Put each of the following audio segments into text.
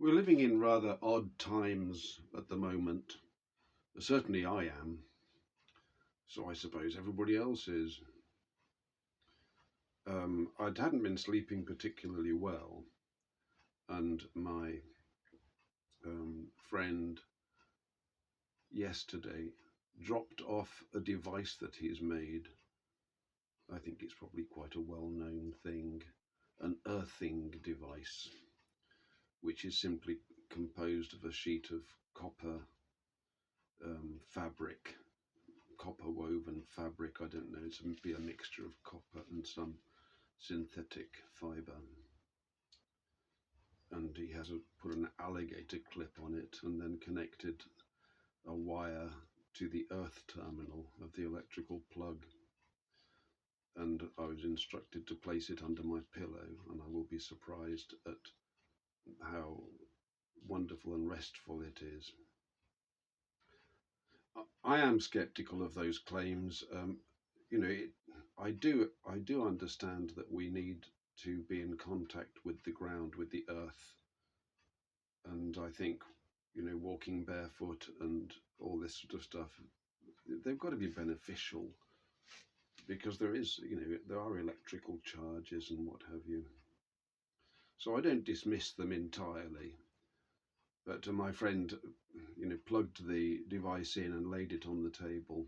We're living in rather odd times at the moment. Certainly I am. So I suppose everybody else is. I hadn't been sleeping particularly well, and my friend yesterday dropped off a device that he's made. I think it's probably quite a well known thing, an earthing device, which is simply composed of a sheet of copper fabric, copper woven fabric. I don't know, it's be a mixture of copper and some synthetic fiber. And he has put an alligator clip on it and then connected a wire to the earth terminal of the electrical plug. And I was instructed to place it under my pillow, and I will be surprised at how wonderful and restful it is. I am skeptical of those claims. I do understand that we need to be in contact with the ground, with the earth, and I think walking barefoot and all this sort of stuff, they've got to be beneficial because there are electrical charges and what have you. So I don't dismiss them entirely. But my friend, plugged the device in and laid it on the table,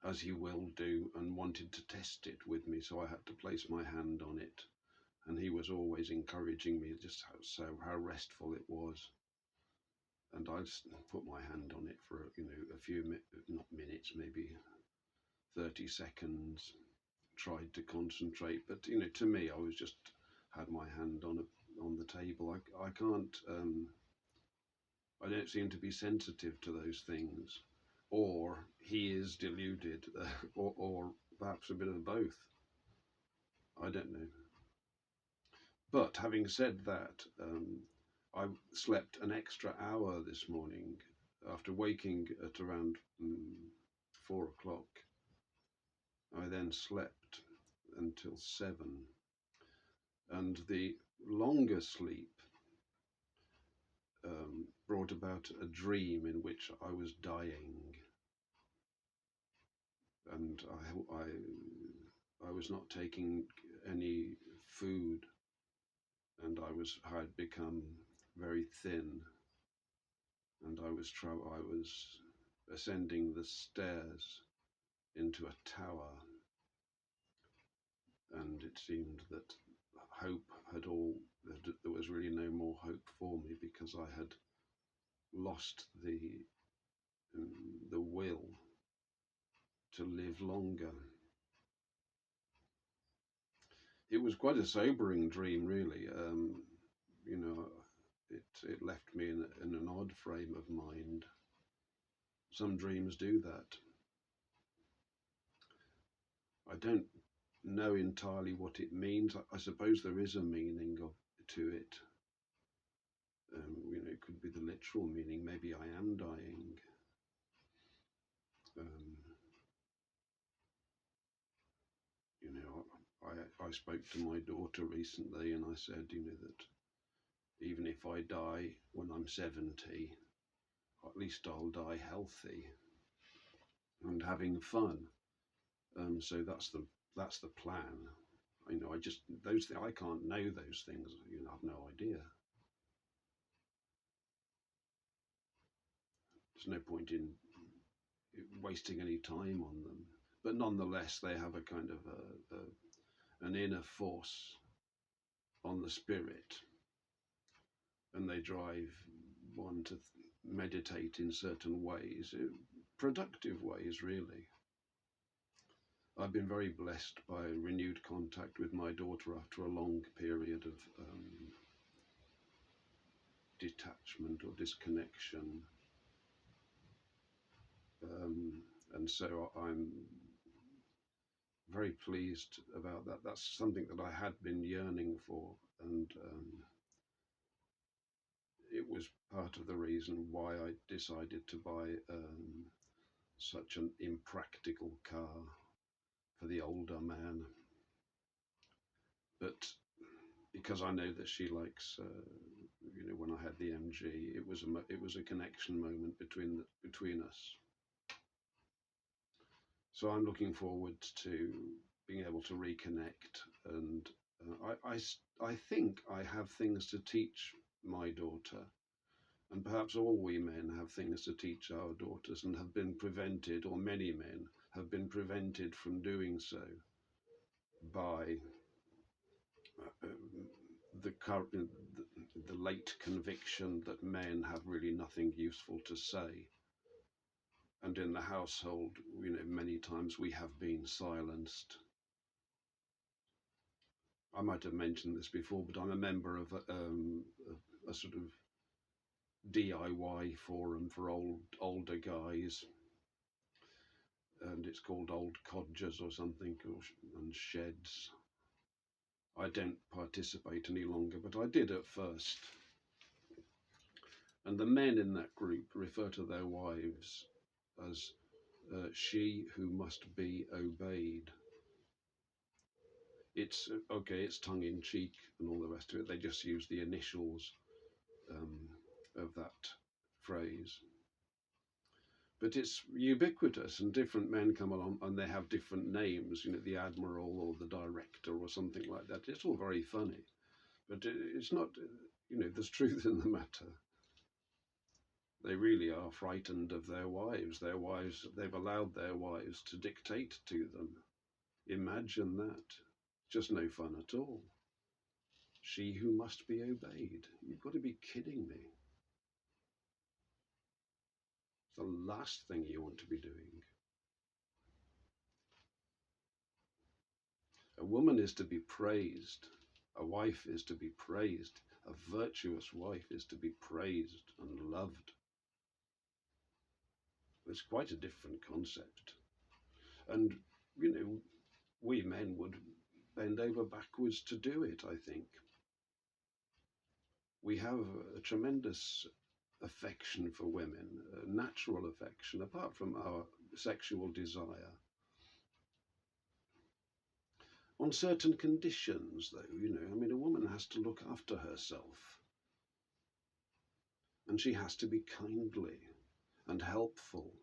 as he will do, and wanted to test it with me. So I had to place my hand on it, and he was always encouraging me just how restful it was. And I just put my hand on it for a few not minutes, maybe 30 seconds. Tried to concentrate, but to me, I was just had my hand on the table. I can't. I don't seem to be sensitive to those things, or he is deluded, or perhaps a bit of both. I don't know. But having said that, I slept an extra hour this morning after waking at around 4 o'clock. I then slept until 7, and the longer sleep brought about a dream in which I was dying, and I was not taking any food, and I had become very thin, and I was ascending the stairs into a tower, and it seemed that there was really no more hope for me because I had lost the will to live longer. It was quite a sobering dream, really. It left me in an odd frame of mind. Some dreams do that. I don't know entirely what it means. I suppose there is a meaning to it. It could be the literal meaning. Maybe I am dying. Um, I spoke to my daughter recently, and I said, that even if I die when I'm 70, at least I'll die healthy and having fun. So that's the plan. I just those things, I can't know those things. I've no idea. There's no point in wasting any time on them. But nonetheless, they have a kind of an inner force on the spirit, and they drive one to meditate in certain ways, productive ways, really. I've been very blessed by renewed contact with my daughter after a long period of detachment or disconnection. And so I'm very pleased about that. That's something that I had been yearning for, and it was part of the reason why I decided to buy such an impractical car for the older man. But because I know that she likes when I had the MG, it was a connection moment between us. So I'm looking forward to being able to reconnect, and I think I have things to teach my daughter, and perhaps all we men have things to teach our daughters, and have been prevented, or many men have been prevented from doing so by the current, the late conviction that men have really nothing useful to say. And in the household, many times we have been silenced. I might have mentioned this before, but I'm a member of a sort of DIY forum for older guys, and it's called Old Codgers or something, and Sheds. I don't participate any longer, but I did at first. And the men in that group refer to their wives as she who must be obeyed. It's okay, it's tongue in cheek and all the rest of it. They just use the initials of that phrase. But it's ubiquitous, and different men come along and they have different names, the admiral or the director or something like that. It's all very funny, but it's not, there's truth in the matter. They really are frightened of their wives. They've allowed their wives to dictate to them. Imagine that. Just no fun at all. She who must be obeyed. You've got to be kidding me. It's the last thing you want to be doing. A woman is to be praised. A wife is to be praised. A virtuous wife is to be praised and loved. It's quite a different concept. And, we men would bend over backwards to do it, I think. We have a tremendous affection for women, a natural affection, apart from our sexual desire. On certain conditions, though, a woman has to look after herself. And she has to be kindly and helpful.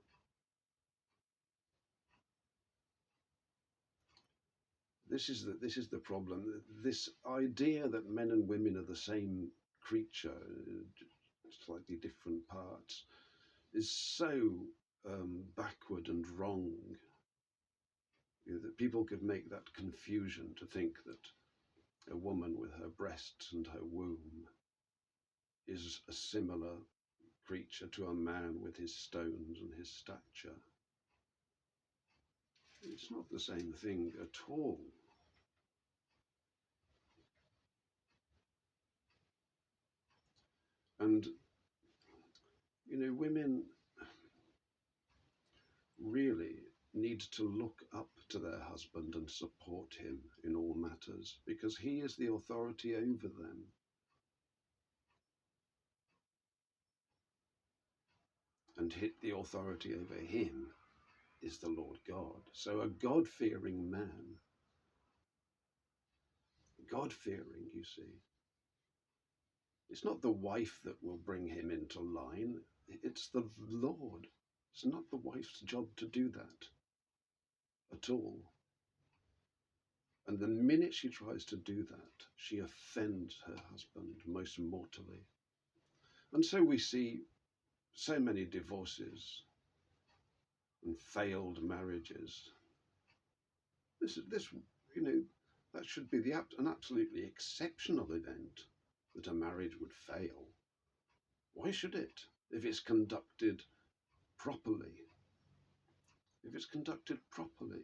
This is the problem. This idea that men and women are the same creature, slightly different parts, is so backward and wrong. That people could make that confusion to think that a woman with her breasts and her womb is a similar creature to a man with his stones and his stature. It's not the same thing at all. And, women really need to look up to their husband and support him in all matters, because he is the authority over them. And the authority over him is the Lord God. So a God-fearing man, God-fearing, you see, it's not the wife that will bring him into line, it's the Lord. It's not the wife's job to do that at all. And the minute she tries to do that, she offends her husband most mortally. And so we see so many divorces and failed marriages. This, that should be an absolutely exceptional event, that a marriage would fail. Why should it? If it's conducted properly. If it's conducted properly.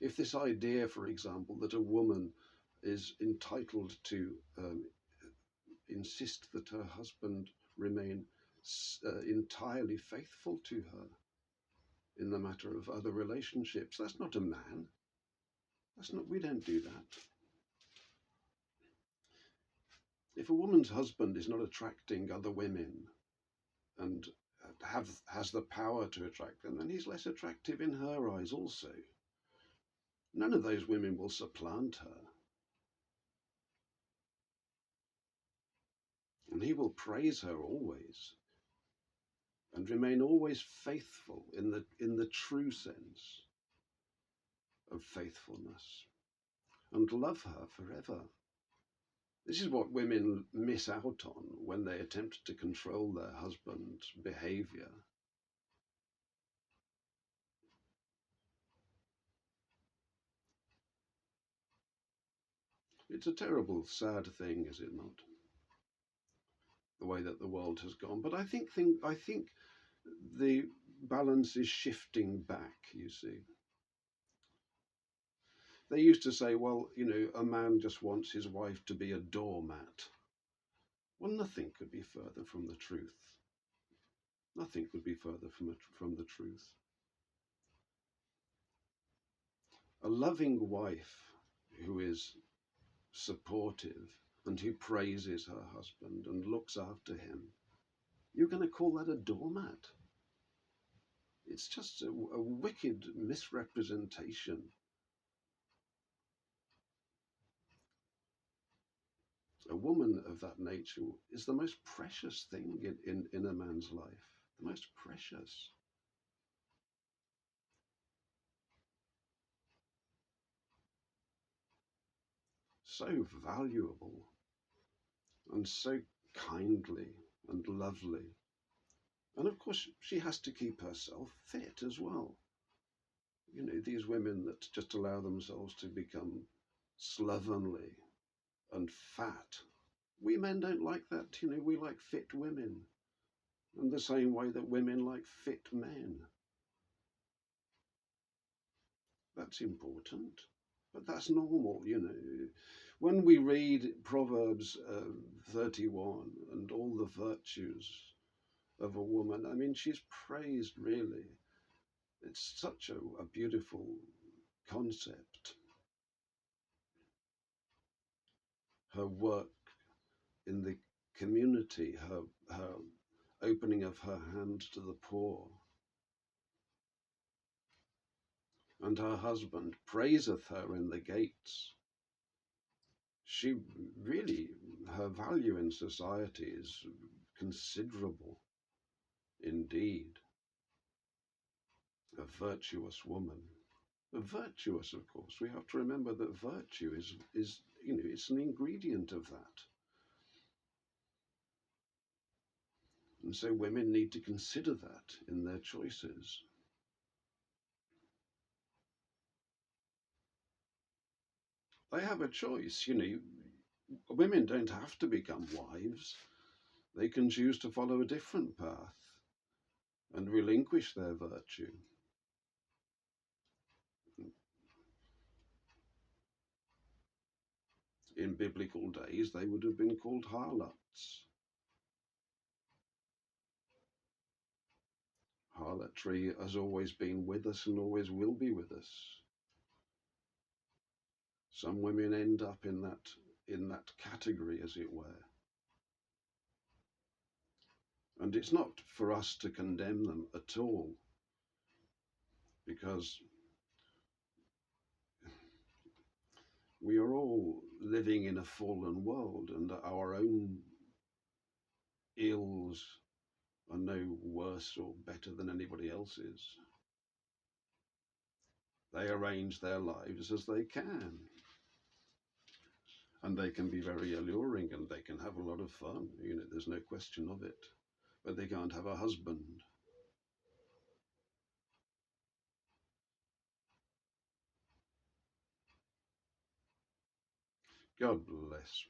If this idea, for example, that a woman is entitled to insist that her husband remain entirely faithful to her in the matter of other relationships, that's not a man. We don't do that. If a woman's husband is not attracting other women and has the power to attract them, then he's less attractive in her eyes also. None of those women will supplant her. And he will praise her always and remain always faithful in the true sense of faithfulness, and love her forever. This is what women miss out on when they attempt to control their husband's behavior. It's a terrible, sad thing, is it not? The way that the world has gone. But I think the balance is shifting back, you see. They used to say, well, a man just wants his wife to be a doormat. Well, nothing could be further from the truth. Nothing could be further from the truth. A loving wife who is supportive and who praises her husband and looks after him, you're going to call that a doormat? It's just a wicked misrepresentation. A woman of that nature is the most precious thing in a man's life, the most precious. So valuable and so kindly and lovely. And of course, she has to keep herself fit as well. These women that just allow themselves to become slovenly and fat. We men don't like that. We like fit women. In the same way that women like fit men. That's important. But that's normal. When we read Proverbs 31 and all the virtues of a woman, I mean, she's praised really. It's such a beautiful concept. Her work in the community, her opening of her hand to the poor. And her husband praiseth her in the gates. She really, her value in society is considerable indeed. A virtuous woman. Virtuous, of course. We have to remember that virtue is it's an ingredient of that. And so women need to consider that in their choices. They have a choice, women don't have to become wives. They can choose to follow a different path and relinquish their virtue. In biblical days, they would have been called harlots. Harlotry has always been with us and always will be with us. Some women end up in that category, as it were. And it's not for us to condemn them at all, because we are all living in a fallen world, and our own ills are no worse or better than anybody else's. They arrange their lives as they can. And they can be very alluring and they can have a lot of fun. There's no question of it. But they can't have a husband. God bless.